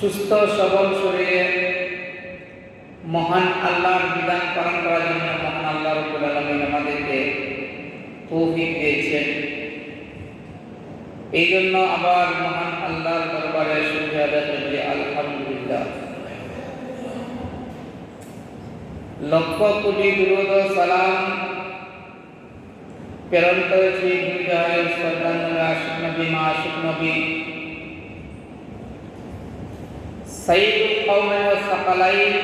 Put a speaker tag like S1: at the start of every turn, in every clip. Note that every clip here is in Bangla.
S1: সুস্থ সবল শরীরে মহান আল্লাহর বিধান পালন করার জন্য মহান আল্লাহ রাব্বুল আলামিন আমাদেরকে তৌফিক দিয়েছেন। এই জন্য আবার মহান আল্লাহর দরবারে শুকরিয়া আদায় করি, আলহামদুলিল্লাহ। লক্ষ কোটি দুরূদ ও সালাম প্রেরণ করেছি দুনিয়ার সর্দার আশিক নবী মাসুক নবী সাইয়্যিদুল কওমি ওয়াস সাকালাইন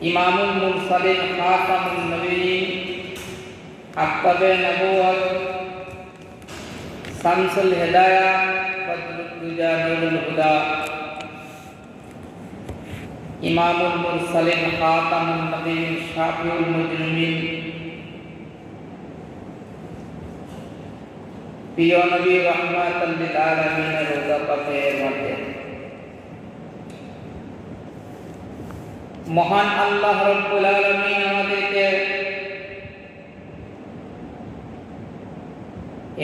S1: ইমামুল মুরসালিন খাতামুন নবিয়্যিন আক্তাবে নবুওয়াত শামসুল হিদায়াহ বদরুদ দুজা নূরুল হুদা ইমামুল মুরসালিন খাতামুন নবিয়্যিন শাফিউল মুজরিমিন প্রিয় নবী রাহমাতুল লিল আলামিনের রোজা পাকের মধ্যে মহান আল্লাহ রাব্বুল আলামিন আমাদেরকে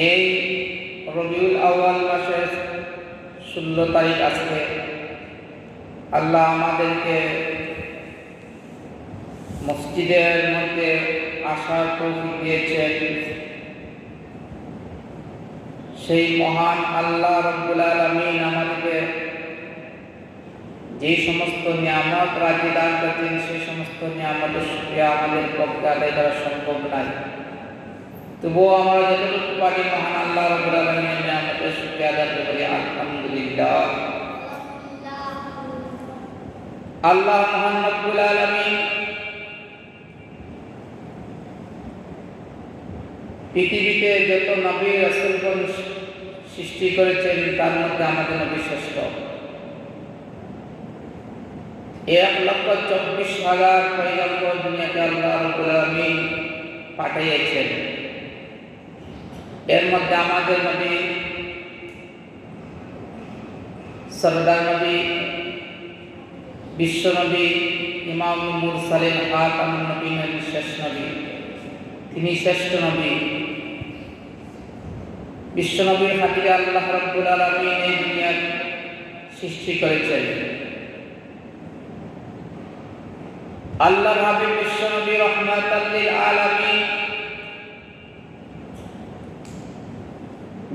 S1: এই রবিউল আউয়াল মাসের 16 তারিখ আজকে আল্লাহ আমাদেরকে মসজিদের মধ্যে আসার তৌফিক দিয়েছেন। সেই মহান আল্লাহ রাব্বুল আলামিন আমাদেরকে যে সমস্ত নিয়ামত রাজি দান করেছেন সেই সমস্ত নিয়ামতের শুকরিয়া আমাদের পক্ষে আদায় করা সম্ভব নয়, তবুও আমরা যতটুকু পারি মহান আল্লাহ রাব্বুল আলামিনের নিয়ামতের শুকরিয়া আদায় করি, আলহামদুলিল্লাহ। আল্লাহ মহান রাব্বুল আলামিন পৃথিবীতে যত নবী রাসূলগণ সৃষ্টি করেছেন তার মধ্যে আমাদের নবী শ্রেষ্ঠ। 1,24,000 পয়গম্বর দুনিয়াতে আল্লাহ রাব্বুল আলামিন পাঠিয়েছেন। এর মধ্যে আমাদের নবী সরদার নবী, বিশ্ব নবী, ইমামুল মুরসালিন খাতামুন নবিয়্যিন শেষ নবী, তিনি শ্রেষ্ঠ নবী। বিশ্ব নবীর খাতিরে আল্লাহ রাব্বুল আলামিন এই দুনিয়ার সৃষ্টি করেছেন। আল্লাহর হাবিব বিশ্ব নবী রাহমাতুল লিল আলামিন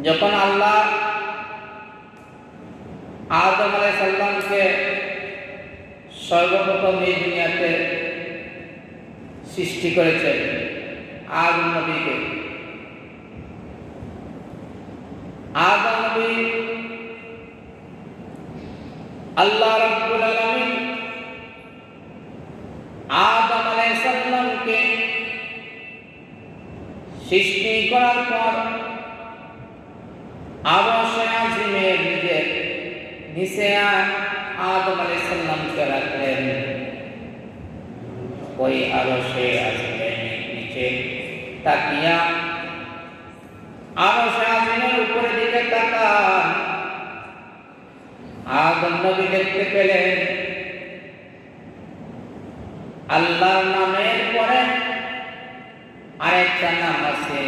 S1: যখন আল্লাহ আদম আলাইহিস সালামকে সর্বপ্রথম এই দুনিয়াতে সৃষ্টি করেছেন, আদম নবীকে, আদম নবী আল্লাহ রাব্বুল আলামিন আদম আলাইহিস সালামকে সৃষ্টি করার পর আরশে আজিমের নিচে আদম আলাইহিস সালামকে রাখলেন। ওই আরশে আজিমের নিচে তাকিয়া আরশে আজিমের উপরের দিকে তাকান আদম নবী দেখতে পেলেন আল্লাহর নামের পরে আরেকটা নাম আছে,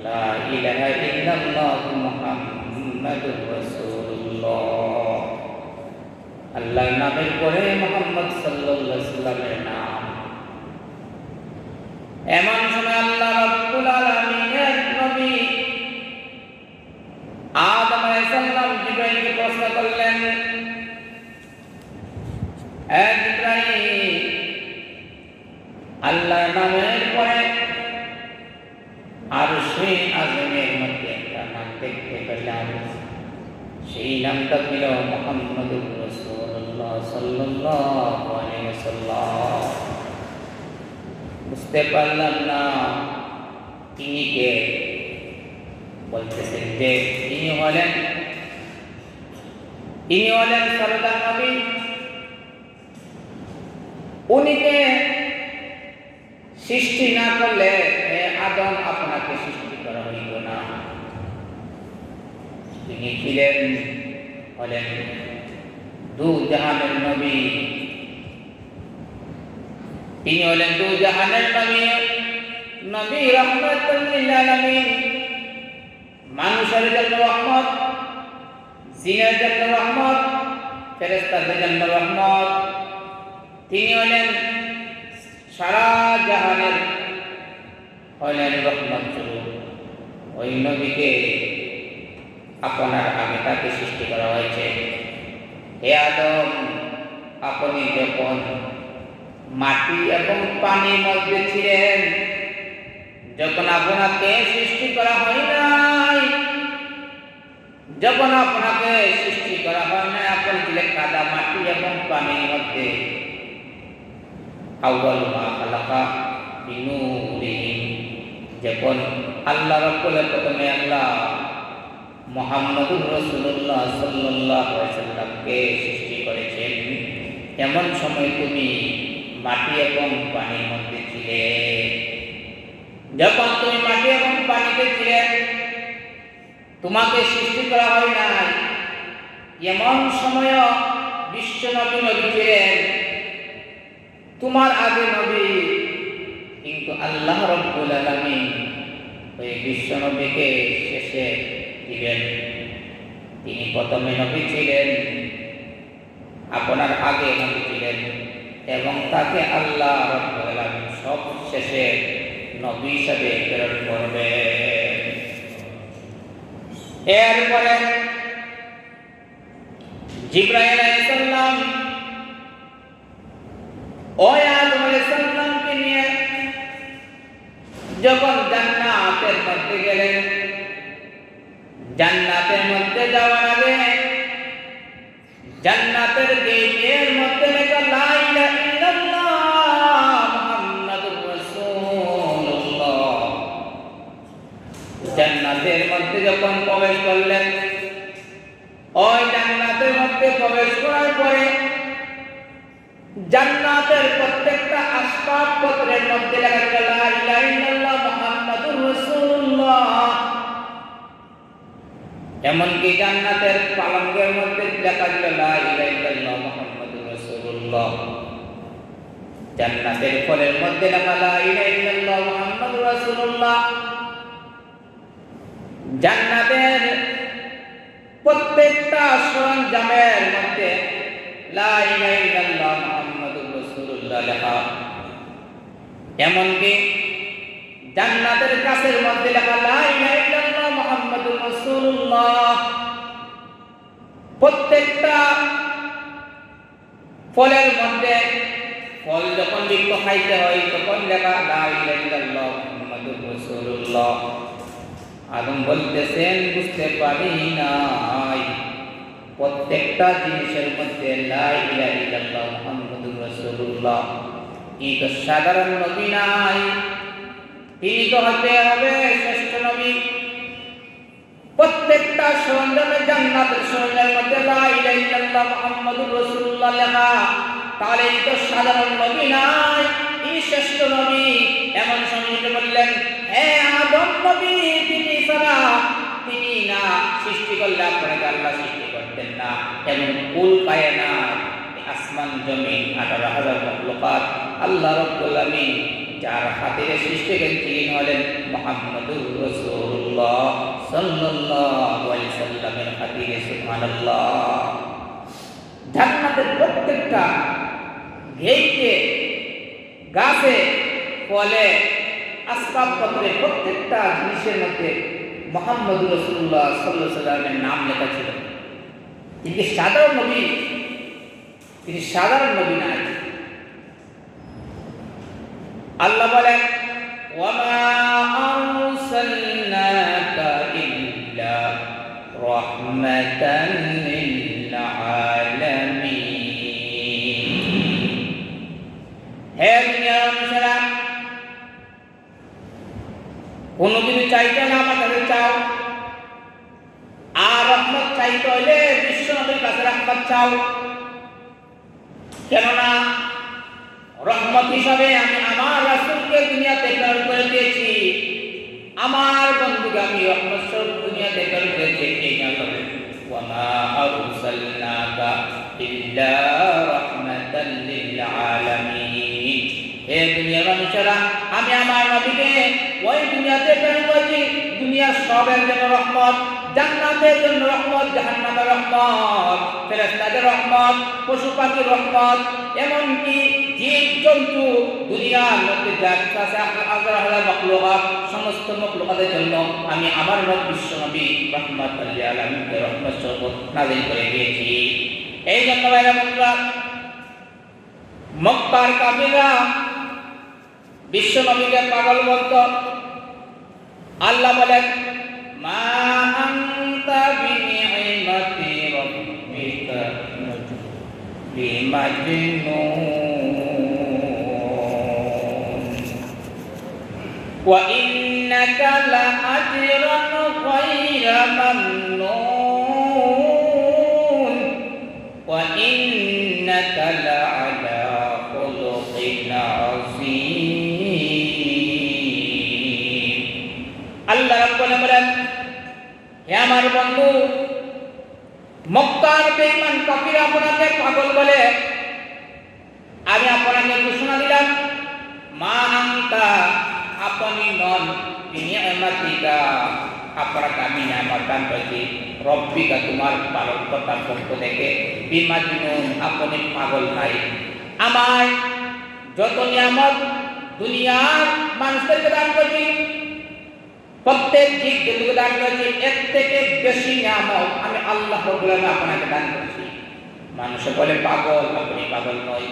S1: লা ইলাহা ইল্লাল্লাহ মুহাম্মাদুর রাসূলুল্লাহ। আল্লাহর নামের পরে মুহাম্মদ সাল্লাল্লাহু আলাইহি সাল্লামের নাম। এমন সময় আল্লাহ রাব্বুল আলামিনের নবী আদম আলাইহিস সালাম জিবরাইলকে প্রশ্ন করলেন, হে জিবরাইল, আল্লাহর নামের পরে আরশে আজিমের মধ্যে একটা নাম দেখতে পেলাম, সেই নামটা ছিল মুহাম্মদুর রাসূলুল্লাহ সাল্লাল্লাহু আলাইহি ওয়াসাল্লাম। বুঝতে পারলাম না তিনি কে। বলতেছেন যে ইনি হলেন সরদার নবী, উনিকে সৃষ্টি না করলে হে আদম আপনাকে সৃষ্টি করা হইল না। তিনি হলেন দু জাহানের নবী, তিনি হলেন দু জাহানের নবী, নবী রাহমাতুল লিল আলামিন, মানুষের জন্য রহমত, জিনের জন্য রহমত, ফেরেশতাদের জন্য রহমত। তিনি হলেন সারা জাহানের হলেন রহমত স্বরূপ। ওই নবীকে আপনার আগে তাকে সৃষ্টি করা হয়েছে। হে আদম, আপনি যখন মাটি এবং পানির মধ্যে ছিলেন, যখন আপনাকে সৃষ্টি করা হয় নাই, যখন আপনাকে সৃষ্টি করা হয় নাই, আপনি ছিলেন কাদা মাটি এবং পানির মধ্যে। আউয়াল মা খালাকা বিনূরিহি, যখন আল্লাহ রাব্বুল প্রথমে আল্লাহ মুহাম্মদুর রাসূলুল্লাহ সাল্লাল্লাহু আলাইহি ওয়াসাল্লামকে সৃষ্টি করেছেন, এমন সময় তুমি মাটি এবং পানির মধ্যে ছিলে। যখন তুমি মাটি এবং পানিতে ছিলে, তোমাকে সৃষ্টি করা হয় নাই, এমন সময় বিশ্ব নবী ছিলেন, তোমার আগে নবী। কিন্তু আল্লাহ রাব্বুল আলামিন ওই বিশ্ব নবীকে শেষে দিবেন। তিনি প্রথমে নবী ছিলেন, আপনার আগে নবী ছিলেন, এবং তাকে আল্লাহ রাব্বুল আলামিন সব শেষে নবী হিসাবে প্রেরণ করবেন। এরপরে জিবরাইল আলাইহিস সালাম ওই আদম আলাইহিস সালামকে নিয়ে যখন জান্নাতের মধ্যে গেলেন, জান্নাতের মধ্যে যাওয়ার আগে জান্নাতের গেটের মধ্যে লেখা লা ইলাহা ইল্লাল্লাহ মুহাম্মাদুর রাসূলুল্লাহ। জান্নাতের মধ্যে যখন প্রবেশ করলেন, ওই জান্নাতের মধ্যে প্রবেশ করার পরে জান্নাতের প্রত্যেকটা আসবাবপত্রের মধ্যে লেখা ছিল লা ইলাহা ইল্লাল্লাহ মুহাম্মাদুর রাসূলুল্লাহ। এমনকি জান্নাতের পালঙ্কের মধ্যে লেখা ছিল লা ইলাহা ইল্লাল্লাহ মুহাম্মাদুর রাসূলুল্লাহ। জান্নাতের ফলের মধ্যে লেখা লা ইলাহা ইল্লাল্লাহ মুহাম্মাদুর রাসূলুল্লাহ। জান্নাতের প্রত্যেকটা সরঞ্জামের মধ্যে লা ইলাহা ইল্লাল্লাহ মুহাম্মাদুর রাসূলুল্লাহ লেখা। এমনকি জান্নাতের গাছের মধ্যে লেখা লা ইলাহা ইল্লাল্লাহ মুহাম্মাদুর রাসূলুল্লাহ। প্রত্যেকটা ফলের মধ্যে ফল যখন বৃক্ষ খাইতে হয় তখন লেখা লা ইলাহা ইল্লাল্লাহ মুহাম্মাদুর রাসূলুল্লাহ। আদম বলতেছেন বুঝতে পারি নাই, প্রত্যেকটা জিনিসের মধ্যে লা ইলাহা ইল্লাল্লাহ মুহাম্মাদুর রাসূলুল্লাহ। এই তো সাধারণ নবী নাই, তিনি তো হতে হবে শ্রেষ্ঠ নবী। প্রত্যেকটা সরঞ্জামে জান্নাতের সরঞ্জামের মধ্যে লা ইলাহা ইল্লাল্লাহ মুহাম্মাদুর রাসূলুল্লাহ লেখা, তাহলে এই তো সাধারণ নবী নাই, এই শ্রেষ্ঠ নবী। এমন সময় বললেন, হে আদম নবী, তিনি ছাড়া তিনি না সৃষ্টি করলে আপনাকে আল্লাহ সৃষ্টি করতেন না। এমন কুল পায় না আসমান জমিন 18,000 মখলুকাত আল্লাহ রাব্বুল আলামিন যার খাতিরে সৃষ্টি করেছেন তিনি হলেন মুহাম্মাদুর রাসূলুল্লাহ সাল্লাল্লাহু আলাইহি সাল্লামের খাতিরে। সুবহানাল্লাহ। জান্নাতের প্রত্যেকটা গেইটে, গাছে, ফলে, আসবাবপত্রে, প্রত্যেকটা জিনিসের মধ্যে মুহাম্মাদুর রাসূলুল্লাহ সাল্লাল্লাহু আলাইহি সাল্লামের নাম লেখা ছিল। তিনি সাধারণ নবী, তিনি সাধারণ নবী নাই। আল্লাহ বলেন, ওয়ামা আরসালনাকা ইল্লা রাহমাতান লিল আলামিন। হে দুনিয়ার মানুষেরা, কোনো কিছু চাইতে না আমার কাছে চাও, আর রহমত চাইতে হলে বিশ্ব নবীর কাছে রহমত চাও। কেননা রহমত হিসাবে আমি আমার রাসূলকে দুনিয়াতে প্রেরণ করে দিয়েছি, আমার বন্ধুকে আমি রহমত স্বরূপ দুনিয়াতে প্রেরণ করে দিয়েছি। ওয়ামা আরসালনাকা ইল্লা রাহমাতাল লিল আলামিন। হে দুনিয়ার মানুষেরা, আমি আমার নবীকে ওই দুনিয়াতে প্রেরণ করেছি দুনিয়ার সবের জন্য রহমত, জান্নাতের জন্য রহমত, জাহান্নামের রহমত, ফেরেশতাদের রহমত, পশু পাখির রহমত, এমনকি জীব জন্তু দুনিয়ার মধ্যে যা কিছু আছে হাজার হাজার মাখলুকাত, সমস্ত মাখলুকাতের জন্য আমি আমার বিশ্ব নবী রাহমাতুল লিল আলামিনকে রহমত স্বরূপ নাযিল করে দিয়েছি। এই জন্য ভাইরা বন্ধুরা, মক্কার কাফিররা বিশ্ব নবীকে পাগল বলতো। আল্লাহ বলেন, মা আনতা বিনি'মাতি রাব্বিকা বিমাজনুন ওয়া ইন্নাকা লাআজরান গায়রা মামনুন ওয়া ইন্নাকা লাআলা খুলুকিন আযীম। আল্লাহ রাব্বুল বলেন, হে আমার বন্ধু, মক্কার বেঈমান কাফির আপনাকে পাগল বলে, আমি আপনাকে ঘোষণা দিলাম, মা আনতা, আপনি নন, বিনি'মাতিকা, আপনাকে আমি নিয়ামত দান করেছি, রব্বিকা, তোমার পালনকর্তার পক্ষ থেকে, বিমাজনুন, আপনি পাগল নাই। আমার যত নিয়ামত দুনিয়ার মানুষদেরকে দান করেছি, প্রত্যেক জীব জন্তুকে দান করেছি, এর থেকে বেশি নিয়ামত আমি আল্লাহ রাব্বুল আলামিন আপনাকে দান করেছি। মানুষ বলে পাগল, আপনি পাগল নয়।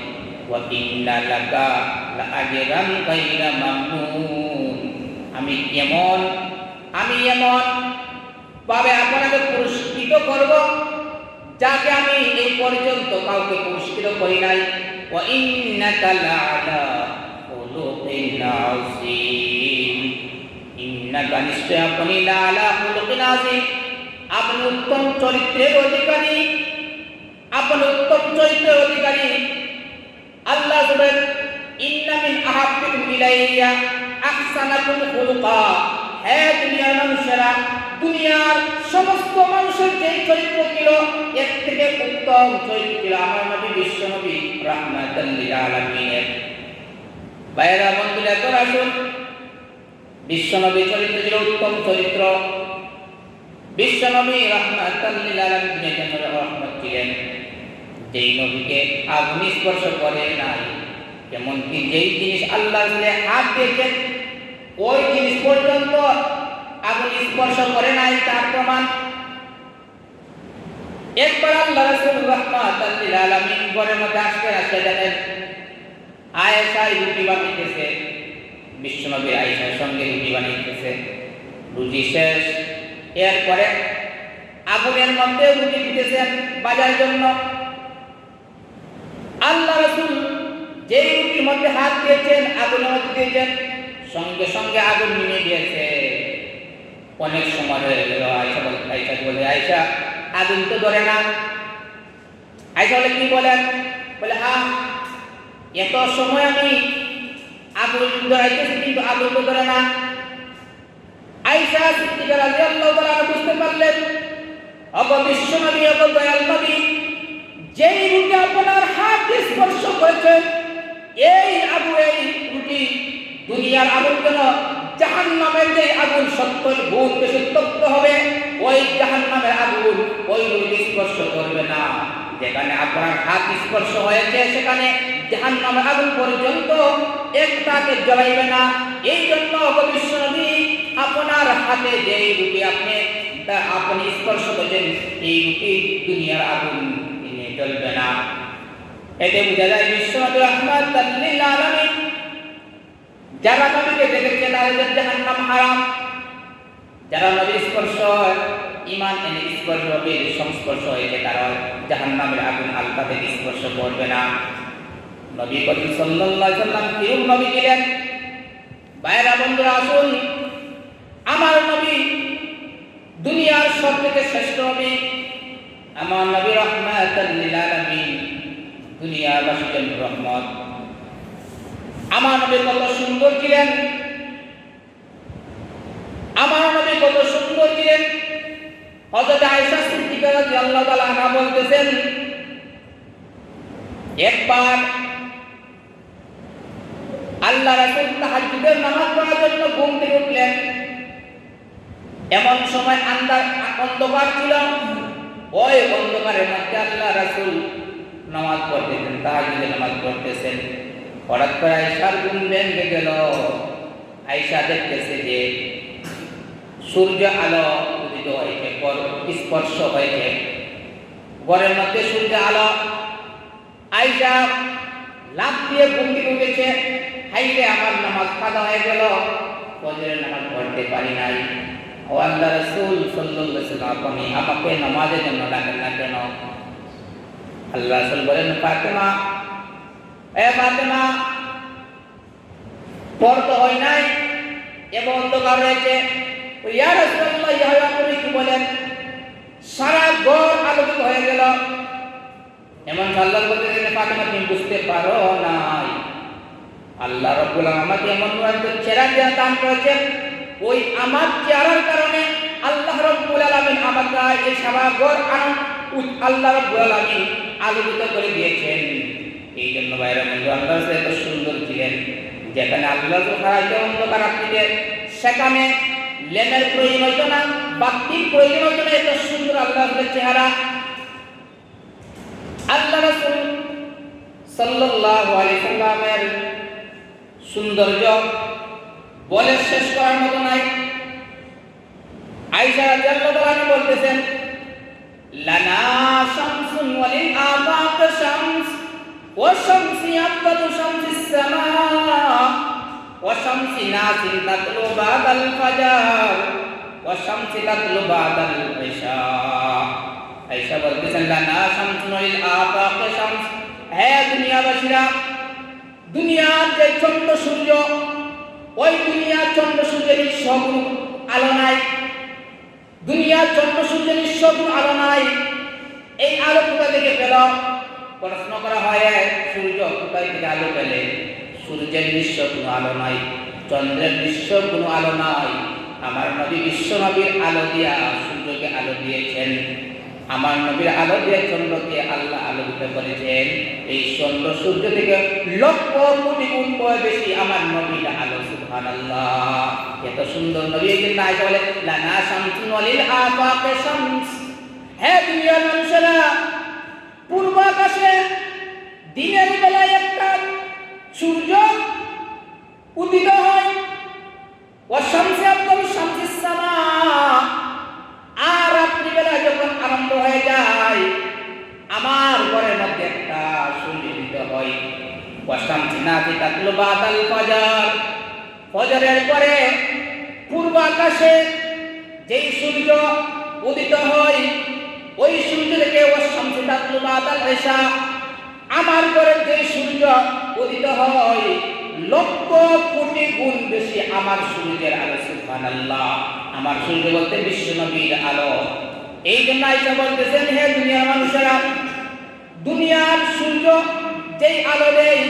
S1: ওয়া ইন্না লাকা লাআজরান গায়রা মামনুন, আমি এমন ভাবে আপনাকে পুরস্কৃত করব যাকে আমি এই পর্যন্ত কাউকে পুরস্কৃত করি নাই। ওয়া ইন্নাকা লাআলা খুলুকিন আযীম, ইন্নাকা, নিশ্চয় আপনি, লাআলা খুলুকিন আযীম, আপনি উত্তম চরিত্রের অধিকারী, আপনি উত্তম চরিত্রের অধিকারী। আল্লাহ বলেন, ইন্না মিন আহাব্বিকুম ইলাইয়া আহসানাকুম খুলুকা, হে দুনিয়ার মানুষেরা, দুনিয়ার সমস্ত মানুষের যে চরিত্র ছিল এর থেকে উত্তম চরিত্র ছিল আমার নবী বিশ্ব নবী রাহমাতুল লিল আলামিনের। ভাইরা বন্ধুরা, এখন আসুন, বিশ্ব নবী চরিত্র ছিল উত্তম চরিত্র। বিশ্ব নবী রাহমাতুল লিল আলামিনের জন্য রহমত ছিলেন। যেই নবীকে আগুন স্পর্শ করে নাই, এমনকি যেই জিনিস আল্লাহ হাত দিয়েছেন ওই জিনিস পর্যন্ত আগুন স্পর্শ করে নাই, তার প্রমাণ। একবার আল্লাহ রাসূল রাহমাতুল লিল আলামিন ঘরের মধ্যে আসতে দেখেন আয়েশা রুটি বানাইতেছে, বিশ্বনবী আয়েশার সঙ্গে রুটি বানাইতেছে। রুটি শেষ, এরপরে আগুনের মধ্যে রুটি দিতেছেন বাজার জন্য। আল্লাহ রাসূল যেই রুটির মধ্যে হাত দিয়েছেন, আগুনের মধ্যে দিয়েছেন, সঙ্গে সঙ্গে আগুন নিভে গিয়েছে। অনেক সময় হয়ে গেল। আয়েশা বলে, আয়েশা, আগুন তো ধরে না। আয়েশা বলে, কি বলেন? বলে, হ্যাঁ, এত সময় আমি আগুন ধরাইতেছি কিন্তু আগুন তো ধরে না। আয়েশা সিদ্দিকা রাদিয়াল্লাহু তাআলা বুঝতে পারলেন, ওগো বিশ্বনবী, ওগো দয়াল নবী, যেই রুটি আপনার হাত স্পর্শ করেছে এই রুটি দুনিয়ার আগুন কেন, জাহান্নামের যে আগুন 70 গুণ বেশি উত্তপ্ত হবে, ওই জাহান্নামের আগুন ওই রুটি স্পর্শ করবে না। যেখানে আপনার হাত স্পর্শ হয়েছে সেখানে জাহান্নামের আগুন পর্যন্ত একটাকে জ্বলাইবে না। এই জন্য বিশ্বনবী আপনার হাতে যে রুটি আপনি স্পর্শ করেছেন এই রুটি দুনিয়ার আগুন জ্বলবে না। এতে বোঝা যায় বিশ্বনবী রাহমাতুল লিল আলামিন যারা নবীকে দেখেছে তাদের জাহান্নাম হারাম। যারা নবীর স্পর্শ ঈমান এনে স্পর্শ নবীর সংস্পর্শ হয়েছে তারা জাহান্নামের আগুন হালকা থেকে স্পর্শ করবে না। নবী করিম সাল্লাল্লাহু আলাইহি ওয়াসাল্লাম কিরূপ নবী ছিলেন? ভাইরা বন্ধুরা, আসুন, আমার নবী দুনিয়ার সবথেকে শ্রেষ্ঠ নবী। আমার নবী রাহমাতুল লিল আলামিন, দুনিয়াবাসীর জন্য রহমত। আমার নবী কত সুন্দর ছিলেন, আমার নবী কত সুন্দর ছিলেন। হযরত আয়েশা সিদ্দিকা রাদিয়াল্লাহু তাআলা আনহা বলতেছেন, একবার আল্লাহ রাসূল তাহাজ্জুদের নামাজ পড়ার জন্য ঘুম থেকে উঠলেন। এমন সময় অন্ধকার ছিল, ওই অন্ধকারের মধ্যে আল্লাহ রাসূল নামাজ পড়তেছেন, তাহাজ্জুদের নামাজ পড়তেছেন। হঠাৎ করে আয়েশার ঘুম ভেঙে গেল। আয়েশা দেখতেছে যে সূর্য আলো উদিত হয়েছে, স্পর্শ হয়েছে ঘরের মধ্যে সূর্য আলো। আয়েশা লাফ দিয়ে ঘুম থেকে উঠেছে, হাইরে আমার নামাজ কাজা হয়ে গেল, ফজরের নামাজ পড়তে পারি নাই। ও আল্লাহ রাসূল সাল্লাল্লাহু আলাইহি ওয়াসাল্লাম, আপনি আমাকে নামাজের জন্য ডাকেন না কেন? আল্লাহ রাসূল বলেন, ফাতেমা, এ ফাতেমা, পড়তে হয় নাই এবং অন্ধকার রয়েছে। ইয়া রাসূলুল্লাহ, ইয়া আপনি কি বলেন? সারা ঘর আলোকিত হয়ে গেল। এমন আল্লাহ বলতেছেন, ফাতেমা তুমি বুঝতে পারো নাই, আল্লাহ রাব্বুল আলামিন আমাকে এমন একটা চেহারা দিয়ে দান করেছেন, ওই আমার চেহারার কারণে আল্লাহ রাব্বুল আলামিন আমাকে এই সারা ঘর আল্লাহ রাব্বুল আলামিন আলোকিত করে দিয়েছেন। এই জন্য ভাইরা বন্ধু, আল্লাহ এত সুন্দর ছিলেন, যেখানে আল্লাহ হারাইতে অন্ধকার রাত্রিতে, সেখানে লেমের প্রয়োজন হইতো না, বাতির প্রয়োজন হইতো না। এত সুন্দর আল্লাহর চেহারা। আল্লাহ রাসূল সাল্লাল্লাহু আলাইহি সাল্লামের সৌন্দর্য বলে শেষ করার মতো নাই। আয়েশা রাদিয়াল্লাহু তাআলা বলতেছেন, লানা শামসুন ওয়ালিল আফাক শামস ওয়া শামসি আফদালু শামসিস সামা ওয়া শামসি নাসিন তাতলু বাদাল ফাজর ওয়া শামসি তাতলু বাদাল ইশা। আয়েশা বলতেছেন, লানা শামসুন ওয়ালিল আফাক শামস, হে দুনিয়াবাসীরা, দুনিয়ার যে চন্দ্র সূর্য, ওই দুনিয়ার চন্দ্র সূর্যের নিঃস্বগুণ আলো নাই। দুনিয়ার চন্দ্র সূর্যের নিঃস্বগুণ আলো নাই। এই আলো কোথা থেকে পেল? প্রশ্ন করা হয়, সূর্য কোথায় থেকে আলো পেলে? সূর্যের নিঃস্ব কোনো আলো নাই, চন্দ্রের নিঃস্ব কোনো আলো নাই। আমার নবী বিশ্ব নবীর আলো দিয়া সূর্যকে আলো দিয়েছেন। আমার নবীর আলো দিয়ে চন্দ্রকে আল্লাহ আলোকিত করেছেন। এই চন্দ্র সূর্য থেকে লক্ষ কোটি গুণ বেশি আমার নবীর আলো। সুবহানাল্লাহ, এত সুন্দর নবী। এই জন্য আয়েশা বলে, লানা শামসুন ওয়ালিল আফাক শামস, হে দুনিয়ার মানুষেরা, পূর্ব আকাশে দিনের বেলায় একটা সূর্য উদিত হয়, ওয়া শামসি আফদালু শামসিস সামা, আর রাত্রিবেলা যখন আরম্ভ হয়ে যায়, আমার ঘরের মধ্যে একটা সূর্য উদিত হয়। ওয়া শামসি নাসিন তাতলু বাদাল ফাজর, ফজরের পরে পূর্ব আকাশে যেই সূর্য উদিত হয়, ওই সূর্য থেকে ওয়া শামসি তাতলু বাদাল ইশা, আমার ঘরের যে সূর্য উদিত হয় লক্ষ কোটি গুণ বেশি আমার সূর্যের আলো। সুবহানাল্লাহ, আমার সূর্য বলতে বিশ্ব নবীর আলো। এই জন্য আয়েশা বলতেছেন, হে দুনিয়ার মানুষেরা, দুনিয়ার সূর্য যেই আলো দেয়,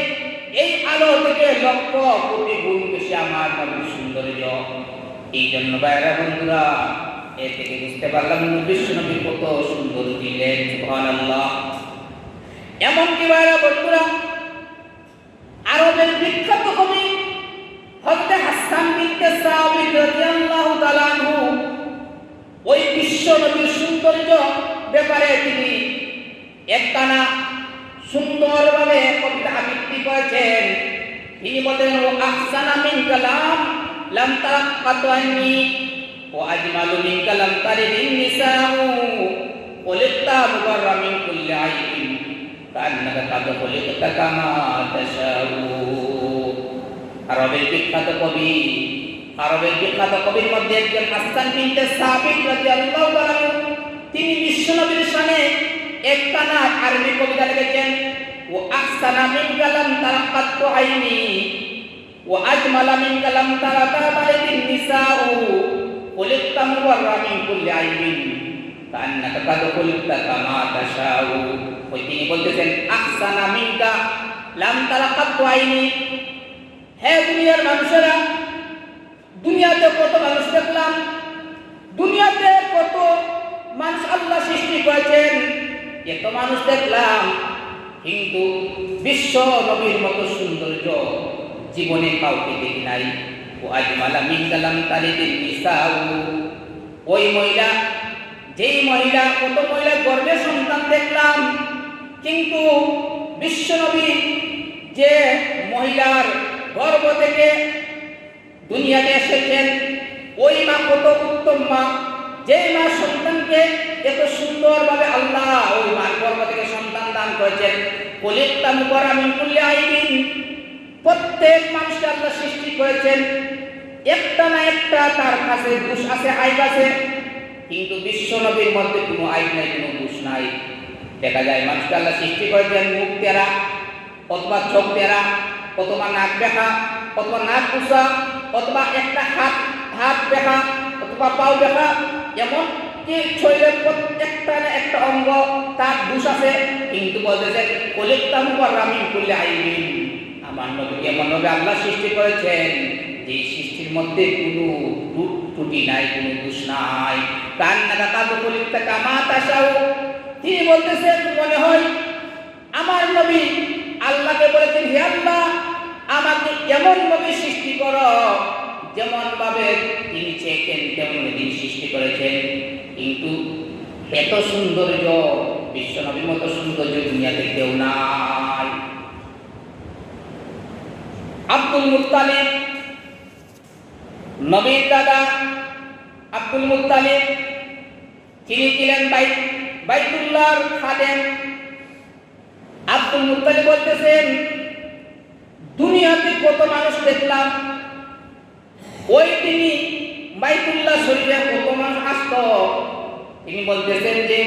S1: এই আলো থেকে লক্ষ কোটি গুণ বেশি আমার নবীর সৌন্দর্য। এই জন্য ভাইরা বন্ধুরা, এর থেকে বুঝতে পারলাম বিশ্ব নবী কত সুন্দর ছিলেন। সুবহানাল্লাহ। এমনকি ভাইরা বন্ধুরা, আরবের বিখ্যাত কবি হযরত হাসান বিনতে সাবিত রাদিয়াল্লাহু তাআলা আনহু ওই বিশ্ব নবীর সৌন্দর্য ব্যাপারে তিনি একখানা সুন্দরভাবে কবিতা আবৃত্তি করেছেন। তিনি বলেন, ও আহসানা মিন কালাম লাম তারাক্কাত আন্নি ও আজমালু মিন কালাম তারিদিন নিসাউ ওয়ালিতা মুবাররা মিন কুল্লি আইবিন কান্নাকা কাদ খলিকতা কামা তাশাউ। আরবের বিখ্যাত কবির মধ্যে একজন হাসান বিনতে সাবিত রাদিয়াল্লাহু তাআলা, তিনি বিশ্বনবীর শানে একখানা আরবি কবিতা লিখেছেন। ও আহসানা মিন কালাম তারাক্কাত আইনি ও আজমালা মিন কালাম তারাদিন নিসাউ খলিকতা মুবাররা মিন কুল্লি আইবিন কান্নাকা কাদ খলিকতা কামা তাশাউ। ওই তিনি বলতেছেন, আহসানা মিনকা লাম তারাক্কাত আইনি, হে দুনিয়ার মানুষেরা, দুনিয়াতে কত মানুষ দেখলাম, দুনিয়াতে কত মানুষ আল্লাহ সৃষ্টি করেছেন, এত মানুষ দেখলাম, কিন্তু বিশ্ব নবীর মতো সৌন্দর্য জীবনে কাউকে দেখি নাই। ও আজমালা মিন কালাম তারিদিন নিসাউ, ওই মহিলা, যেই মহিলা, কত মহিলা গর্ভে সন্তান দেখলাম, কিন্তু বিশ্বনবী যে মহিলার গর্ভ থেকে দুনিয়াতে এসেছেন, ওই মা কত উত্তম মা, যে মা সন্তানকে এত সুন্দরভাবে আল্লাহ ওই মার গর্ভ থেকে সন্তান দান করেছেন। খলিকতাম করা মিন কুল্লি আইবিন, প্রত্যেক মানুষকে আল্লাহ সৃষ্টি করেছেন, একটা না একটা তার কাছে দোষ আছে, আইব আছে, কিন্তু বিশ্বনবীর মধ্যে কোনো আইব নাই, কোনো দোষ নাই। দেখা যায় মানুষকে আল্লাহ সৃষ্টি করেছেন মুখ তেরা, অথবা চোখ তেরা, অথবা নাক বেঁকা, অথবা নাক উঁচা, অথবা একটা হাত বেঁকা, অথবা পাও বেঁকা, এমন কি শরীরের প্রত্যেকটা না একটা অঙ্গ তার দোষ আছে, কিন্তু বলতেছেন খলিকতাম করা মিন কুল্লি আইবিন, আমার নবীকে এমনভাবে আল্লাহ সৃষ্টি করেছেন যে সৃষ্টির মধ্যে কোনো ত্রুটি নাই, কোনো দোষ নাই। কান্নাকা কাদু খলিকতা কামা তাশাউ, তিনি বলতেছেন মনে হয় আমার নবী আল্লাহকে বলেছেন, হে আল্লাহ আমাকে এমন নবী সৃষ্টি করো যেমন ভাবে তিনি চেয়েছেন তেমন তিনি সৃষ্টি করেছেন। কিন্তু এত সৌন্দর্য, বিশ্ব নবীর মতো সৌন্দর্য দুনিয়াতে কেউ নাই। আব্দুল মুত্তালিব, নবীর দাদা আব্দুল মুত্তালিব, তিনি ছিলেন বাইতুল্লাহর খাদেম। আব্দুল মুত্তালিব বলতেছেন দুনিয়াতে কত মানুষ দেখলাম, ওই তিনি বাইতুল্লাহ শরীফে কত মানুষ আসতো, তিনি বলতেছেন যে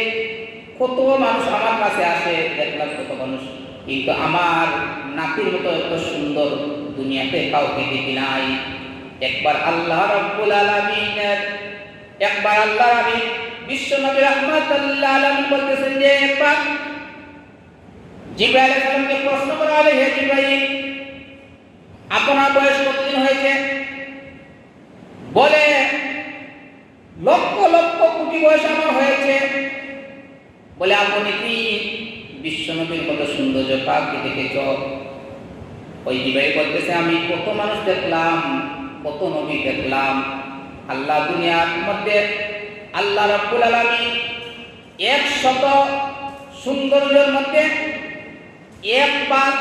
S1: কত মানুষ আমার কাছে আসে, দেখলাম কত মানুষ, কিন্তু আমার নাতির মতো এত সুন্দর দুনিয়াতে কাউকে দেখি নাই। একবার আল্লাহ রাব্বুল আলামিনের, একবার আল্লাহ নবী বিশ্বনবী রাহমাতুল লিল আলামিন বলতেছেন যে একবার জিবরাইল আলাইহিস সালামকে প্রশ্ন করা হলো, হে জিবরাইল আপনার বয়স কতদিন হয়েছে? বলে লক্ষ লক্ষ কোটি বয়স আমার হয়েছে। বলে আপনি কি বিশ্বনবীর কত সৌন্দর্য কাকে দেখেছ? ওই জিবরাইল বলতেছে আমি কত মানুষ দেখলাম, কত নবী দেখলাম, আল্লাহ দুনিয়ার মধ্যে আল্লাহ রাব্বুল আলামিন 100 সৌন্দর্যের মধ্যে এক ভাগ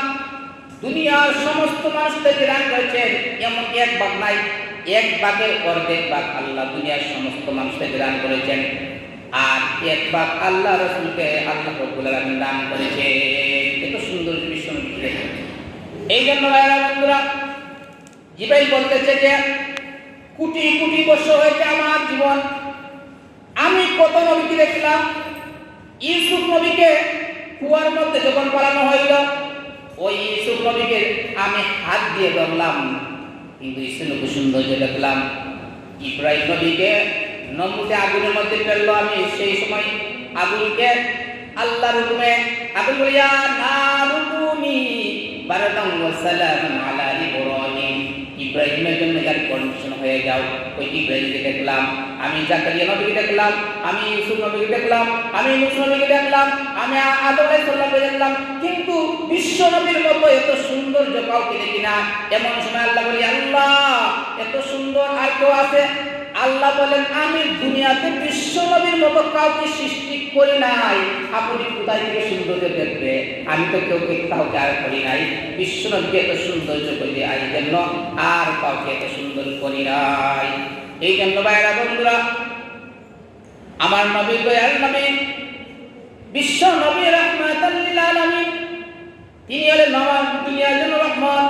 S1: দুনিয়ার সমস্ত মানুষকে দান করেছেন, এমন এক ভাগ নাই, এক ভাগের অর্ধেক ভাগ আল্লাহ দুনিয়ার সমস্ত মানুষকে দান করেছেন, আর এক ভাগ আল্লাহ রাসূলকে আল্লাহ রাব্বুল আলামিন দান করেছেন। এত সুন্দর বিশ্বনবী দেখেন। এই জন্য ভাইরা বন্ধুরা, জিবরাইল বলতেছে যে কোটি কোটি বছর হয়েছে আমার জীবন, আমি কত নবীকে দেখলাম। ইউসুফ নবীকে কুয়ার মধ্যে যখন পালানো হইল, ওই ইউসুফ নবীকে আমি হাত দিয়ে ধরলাম, কিন্তু ইসলাম সৌন্দর্য দেখলাম। ইব্রাহিম নবীকে নমরুদে আগুনের মধ্যে ফেললো, আমি সেই সময় আগুনকে আল্লাহর হুকুমে আগুন বলিয়া নারুকুনি বারাকাম ওয়া সালামান আলা ইব্রাহিম, ইব্রাহিমের জন্য যার পারমিশন হয়ে যাও। ওই ইব্রাহিমকে দেখলাম, আমি জাকারিয়া নবীকে দেখলাম, আমি ইউসুফ নবীকে দেখলাম, আমি মূসা নবীকে দেখলাম, আমি আদম আলাইহিস সালামকে দেখলাম, কিন্তু বিশ্ব নবীর মতো এত সৌন্দর্য কাউকে দেখি না। এমন সময় আল্লাহ বলি, আল্লাহ এত সুন্দর আর কেউ আছে? আল্লাহ বলেন আমি দুনিয়াতে বিশ্ব নবীর মতো কাউকে সৃষ্টি করি নাই, আপনি কোথায় থেকে সৌন্দর্য দেখবে? আমি তো কাউকে আর করি নাই, বিশ্ব নবীকে এত সৌন্দর্য করি এই জন্য আর কাউকে এত সুন্দর করি নাই। এই জন্য ভাইরা বন্ধুরা, আমার নবী দয়াল নবী বিশ্ব নবী রাহমাতুল লিল আলামিন, তিনি হলেন দুনিয়ার জন্য রহমত,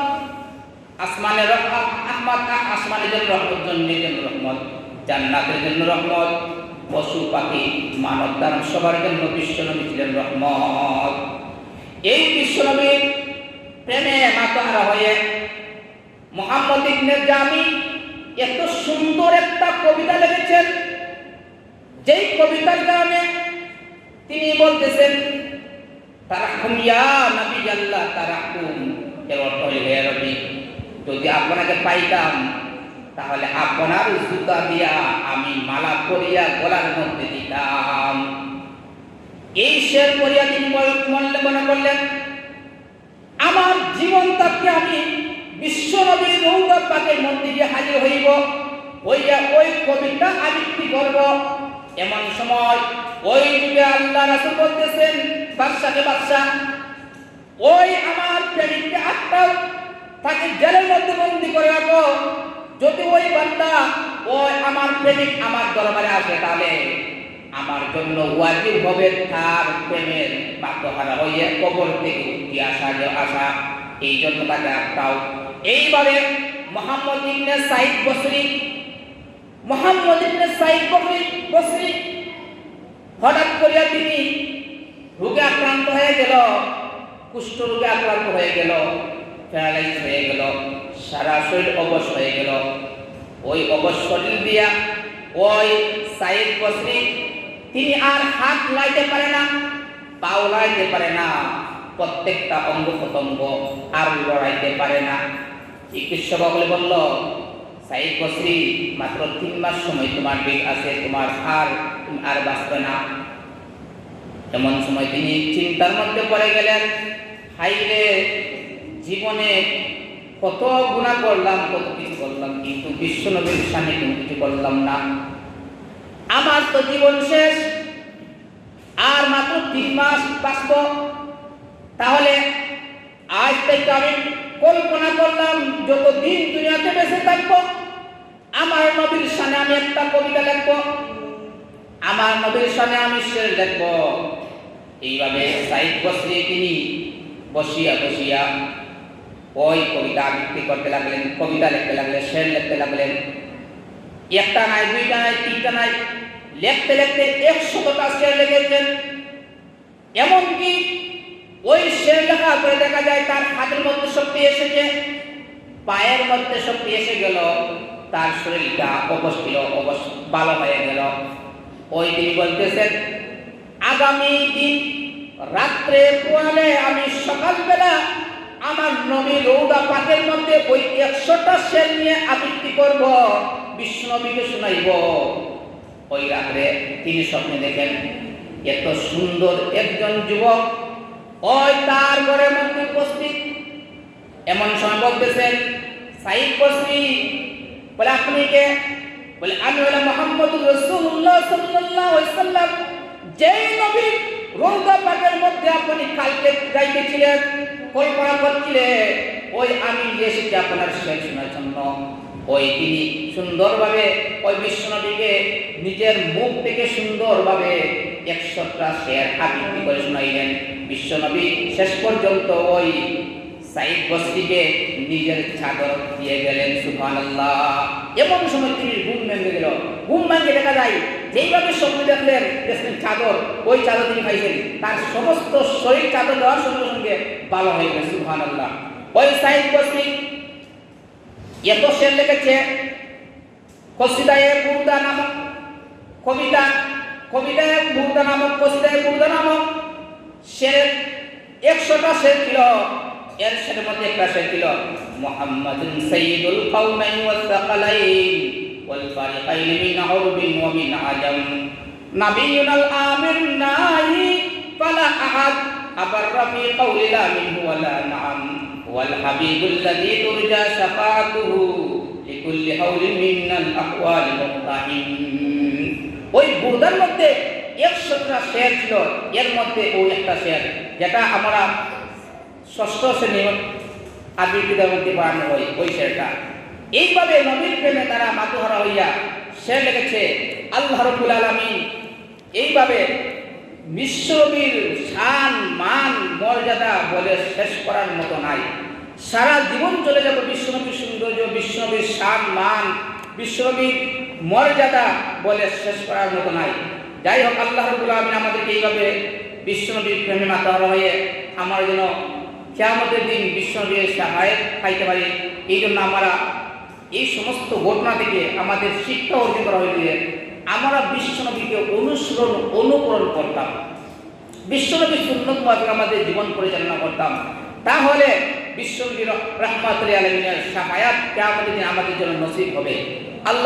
S1: আসমানের রহমত, আসমানের জন্য রহমত, জন্মের জন্য রহমত, জান্নাতের জন্য রহমত, পশু পাখি মানব দানব সবার জন্য বিশ্বনবী ছিলেন রহমত। এই বিশ্বনবীর প্রেমে মাতাহারা হয়ে মুহাম্মদ ইবনে জামি এত সুন্দর একটা কবিতা লিখেছেন, যেই কবিতার কারণে তিনি বলতেছেন তারাহুম ইয়া নবী আল্লাহ তারাহুম, এর অর্থ হলো হে নবী যদি আপনাকে পাইতাম তাহলে আপনার জুতা দিয়া আমি মালা করিয়া গলার মধ্যে দিতাম। এই শের করিয়া তিনি মনে করলেন আমার জীবন তাকে আমি বিশ্ব নবীর রওজা পাকের মধ্যে গিয়ে হাজির হইব, ওই কবিতা আবৃত্তি করব। এমন সময় ওই যুগে আল্লাহ রাসূল বলতেছেন বাদশাকে, বাদশা ওই আমার প্রেমিককে আটকাও, তাকে জেলের মধ্যে বন্দী করে রাখো। যদি ওই বান্দা ওই আমার প্রেমিক আমার দরবারে আসে তাহলে আমার জন্য ওয়াজিব হবে তার প্রেমের বাধ্যহারা হয়ে কবর থেকে উঠে আসা। এই জন্য তাকে আটকাও। এইভাবে মুহাম্মদ ইবনে সাইদ বসরি হঠাৎ করিয়া তিনি রোগে আক্রান্ত হয়ে গেল, কুষ্ঠ রোগে আক্রান্ত হয়ে গেল, প্যারালাইজ হয়ে গেল, সারা শরীর অবশ হয়ে গেল। ওই অবশ শরীর দিয়া ওই সাইদ বসরি তিনি আর হাত লাইতে পারে না, পাও লাইতে পারে না, প্রত্যেকটা অঙ্গ প্রত্যঙ্গ আর লড়াইতে পারে না। চিকিৎসক বলল, সাইদ বসরি মাত্র 3 মাস সময় তোমার বেগ আছে, তোমার আর বাঁচবে না। এমন সময় তিনি চিন্তার মধ্যে পড়ে গেলেন, হাইরে জীবনে কত গুনাহ করলাম, কত কিছু করলাম, কিন্তু বিশ্ব নবীর সামনে কোনো কিছু করলাম না। আমার তো জীবন শেষ, আর মাত্র 3 মাস বাঁচব। তাহলে আজ থেকে আমি কল্পনা করলাম যতদিন দুনিয়াতে বেঁচে থাকবো আমার নবীর সামনে আমি একটা কবিতা লিখব, আমার নবীর সামনে আমি শের লিখব। এইভাবে সাইদ বসরি তিনি বসিয়া ওই কবিতা আবৃত্তি করতে লাগলেন, কবিতা লিখতে লাগলেন, শের লিখতে লাগলেন। একটা নাই, দুইটা নাই, তিনটা নাই, লিখতে লিখতে 100টা শের লিখেছেন। এমনকি ওই শের লেখা করে দেখা যায় তার হাতের মধ্যে শক্তি এসেছে, পায়ের মধ্যে শক্তি এসে গেল, তার শরীরটা অবশ ভালো হয়ে গেল। ওই তিনি বলতেছেন, আগামী দিন রাত্রে পোয়ালে আমি সকালবেলা আমার নবী রৌদা পাকের মধ্যে ওই 100টা শের নিয়ে আবৃত্তি করব, বিশ্ব নবীকে শোনাইব। ওই রাত্রে তিনি স্বপ্নে দেখেন এত সুন্দর একজন যুবক ওই তার ঘরের মধ্যে উপস্থিত। এমন সময় বলতেছেন, সাইদ বসরি বলে, আপনি কে? বলে, আমি হলাম মুহাম্মদুর রাসূলুল্লাহ সাল্লাল্লাহু আলাইহি ওয়াসাল্লাম, যেই নবী রওজা পাকের মধ্যে আপনি কালকে যাইতেছিলেন, কল্পনা করছিলেন, ওই আমি এসেছি আপনার শের শোনার জন্য। ওই তিনি সুন্দরভাবে ওই বিশ্বনবীকে নিজের মুখ থেকে সুন্দরভাবে 100টা শের আবৃত্তি করে শোনাইলেন। বিশ্বনবী শেষ পর্যন্ত ওই সাইদ বসরিকে নিজের চাদর দিয়ে গেলেন। সুবহানাল্লাহ। এমন সময় তিনি ঘুম ভেঙে গেল। ঘুম ভেঙে দেখা যায় যেইভাবে স্বপ্ন দেখলেন চাদর, ওই চাদর তিনি পাইছেন, তার সমস্ত শরীর চাদর দেওয়ার সঙ্গে সঙ্গে ভালো হয়ে গেল। সুবহানাল্লাহ। ওই সাইদ বসরি এত শের লিখেছে, কসিদায়ে বুরদা নামক কবিতায়ে বুরদা নামক শের 100টা শের ছিল। এর শেরের মধ্যে একটা শের ছিল, মুহাম্মাদুন সাইয়্যিদুল কওমাইন ওয়াস সাকালাইন ওয়াল ফারিকাইন মিন আরবিন ওয়া মিন আজাম, নাবিয়ুনাল আমির নাহি ফালা আহাদ আবাররা ফি কওলি লা মিনহু ওয়ালা নাম ওয়াল হাবিবুল লাযী তুরজা শাফাআতুহু লিকুল্লি হাওলিন মিনাল আহওয়ালি মুহতাহিম। ওই বুরদার মধ্যে 100টা শের ছিল। এর মধ্যে ওই একটা শের যেটা আমরা ষষ্ঠ শ্রেণীর আবৃত্তির মধ্যে পড়ানো হয়, ওই শেরটা। এইভাবে নবীর প্রেমে তারা মাতোহারা হইয়া শের লিখেছে। আল্লাহ রাব্বুল আলামিন এইভাবে বিশ্বনবীর শান, মান, মর্যাদা বলে শেষ করার মতো নাই। সারা জীবন চলে যাবে বিশ্বনবীর সৌন্দর্য, বিশ্বনবীর শান, মান, বিশ্বনবীর মর্যাদা বলে শেষ করার মতো নাই। যাই হোক, আল্লাহ রাব্বুল আলামিন আমাদেরকে এইভাবে বিশ্বনবীর প্রেমে মাতোহারা হয়ে আমার যেন কিয়ামতের দিন বিশ্বনবীর সাহায্য পাইতে পারি, এই জন্য আমরা এই সমস্ত ঘটনা থেকে আমাদের শিক্ষা অর্জন করা হইলে আমরা বিশ্বনবীকে অনুকরণ করতাম, বিশ্বনবীর সুন্নাত মোতাবেক আমাদের জীবন পরিচালনা করতাম। তাহলে বিশ্বনবীর রাহমাতুল লিল আলামিনের সাহায্য কিয়ামতের দিন আমাদের জন্য নসিব হবে। আল্লাহ